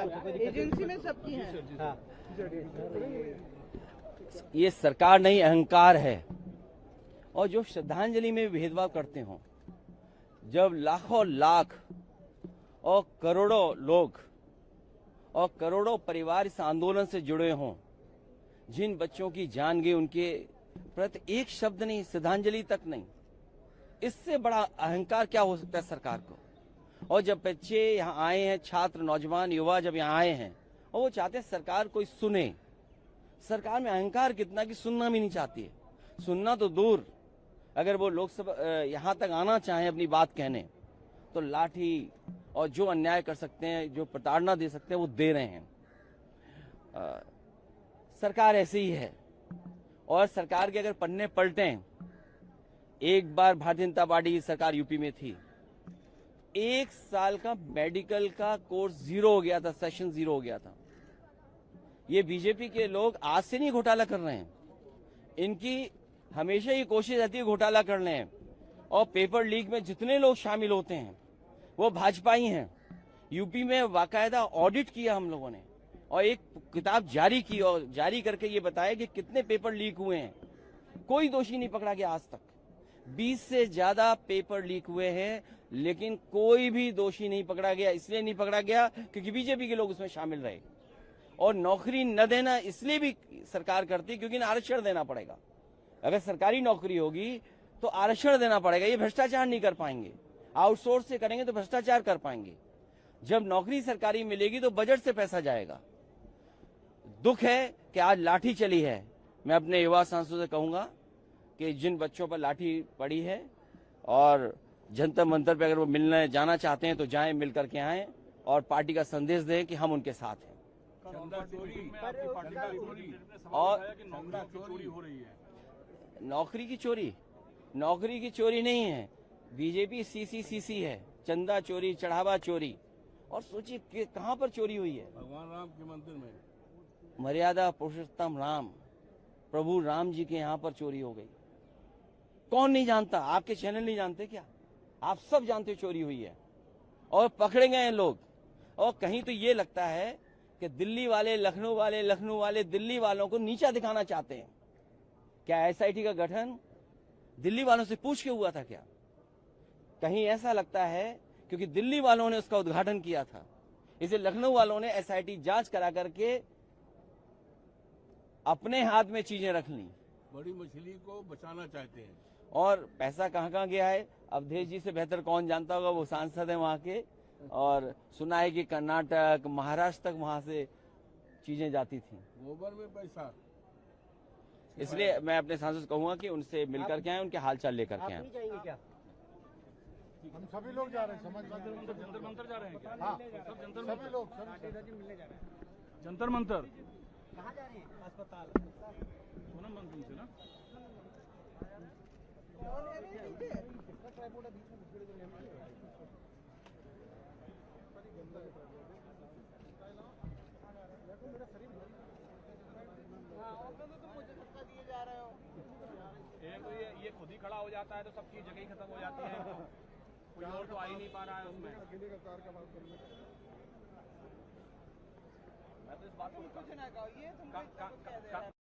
Agency में सबकी है। ये सरकार नहीं, अहंकार है। और जो श्रद्धांजलि में भेदभाव करते हो, जब लाखों लाख और करोड़ों लोग और करोड़ों परिवार इस आंदोलन से जुड़े हों, जिन बच्चों की जान गई, उनके प्रति एक शब्द नहीं, श्रद्धांजलि तक नहीं, इससे बड़ा अहंकार क्या हो सकता है सरकार को। और जब बच्चे यहाँ आए हैं, छात्र, नौजवान, युवा जब यहाँ आए हैं और वो चाहते हैं सरकार कोई सुने, सरकार में अहंकार कितना कि सुनना भी नहीं चाहती है। सुनना तो दूर, अगर वो लोकसभा यहाँ तक आना चाहें अपनी बात कहने, तो लाठी और जो अन्याय कर सकते हैं, जो प्रताड़ना दे सकते हैं, वो दे रहे हैं। सरकार ऐसे ही है। और सरकार के अगर पन्ने पलटें, एक बार भारतीय जनता पार्टी की सरकार यूपी में थी, 1 साल का मेडिकल का कोर्स जीरो हो गया था, सेशन जीरो हो गया था। ये बीजेपी के लोग आज से नहीं घोटाला कर रहे हैं, इनकी हमेशा ये कोशिश रहती है घोटाला कर लें। और पेपर लीक में जितने लोग शामिल होते हैं वो भाजपा ही हैं। यूपी में बाकायदा ऑडिट किया हम लोगों ने और एक किताब जारी की और जारी करके ये बताया कि कितने पेपर लीक हुए हैं। कोई दोषी नहीं पकड़ा गया आज तक। 20 से ज्यादा पेपर लीक हुए हैं, लेकिन कोई भी दोषी नहीं पकड़ा गया। इसलिए नहीं पकड़ा गया क्योंकि बीजेपी के लोग उसमें शामिल रहे। और नौकरी न देना इसलिए भी सरकार करती क्योंकि आरक्षण देना पड़ेगा। अगर सरकारी नौकरी होगी तो आरक्षण देना पड़ेगा। ये भ्रष्टाचार नहीं कर पाएंगे, आउटसोर्स से करेंगे तो भ्रष्टाचार कर पाएंगे। जब नौकरी सरकारी मिलेगी तो बजट से पैसा जाएगा। दुख है कि आज लाठी चली है। मैं अपने युवा सांसदों से कहूंगा कि जिन बच्चों पर लाठी पड़ी है और जंतर मंतर पे अगर वो मिलने जाना चाहते हैं तो जाएं, मिल करके आएं और पार्टी का संदेश दें कि हम उनके साथ हैं। और नौकरी की चोरी नहीं है, बीजेपी सीसीसीसी है, चंदा चोरी, चढ़ावा चोरी। और सोचिए कि कहां पर चोरी हुई है? भगवान राम के मंदिर में, मर्यादा पुरुषोत्तम राम, प्रभु राम जी के यहाँ पर चोरी हो गई। कौन नहीं जानता? आपके चैनल नहीं जानते क्या? आप सब जानते चोरी हुई है और पकड़े गए हैं लोग। और कहीं तो ये लगता है कि दिल्ली वाले, लखनऊ वाले दिल्ली वालों को नीचा दिखाना चाहते हैं। क्या एसआईटी का गठन दिल्ली वालों से पूछ के हुआ था क्या? कहीं ऐसा लगता है क्योंकि दिल्ली वालों ने उसका उद्घाटन किया था, इसे लखनऊ वालों ने एसआईटी जांच करा करके अपने हाथ में चीजें रख ली। बड़ी मछली को बचाना चाहते हैं। और पैसा कहाँ गया है अवधेश जी से बेहतर कौन जानता होगा, वो सांसद है वहाँ के। और सुना है कि कर्नाटक, महाराष्ट्र तक वहाँ से चीजें जाती थी। गोबर में पैसा। इसलिए मैं अपने सांसद से कहूंगा कि उनसे मिलकर के आए, उनके हालचाल लेकर के आए। क्या हम सभी लोग जा रहे हैं, समाजवादी जंतर मंतर जा रहे हैं क्या? हाँ, सब जंतर मंतर, सभी लोग मिलने जा रहे हैं। जंतर मंतर कहाँ जा रहे हैं? अस्पताल सोनम मंदिर से ना। मुझे धक्का दिए जा रहे हो। ये खुद ही खड़ा हो जाता है तो सबकी जगह ही खत्म हो जाती है। कोई और तो आ ही नहीं पा रहा है उसमें। मैं तो इस बात को कुछ ना कहो, ये तुमको कह दे रहा है।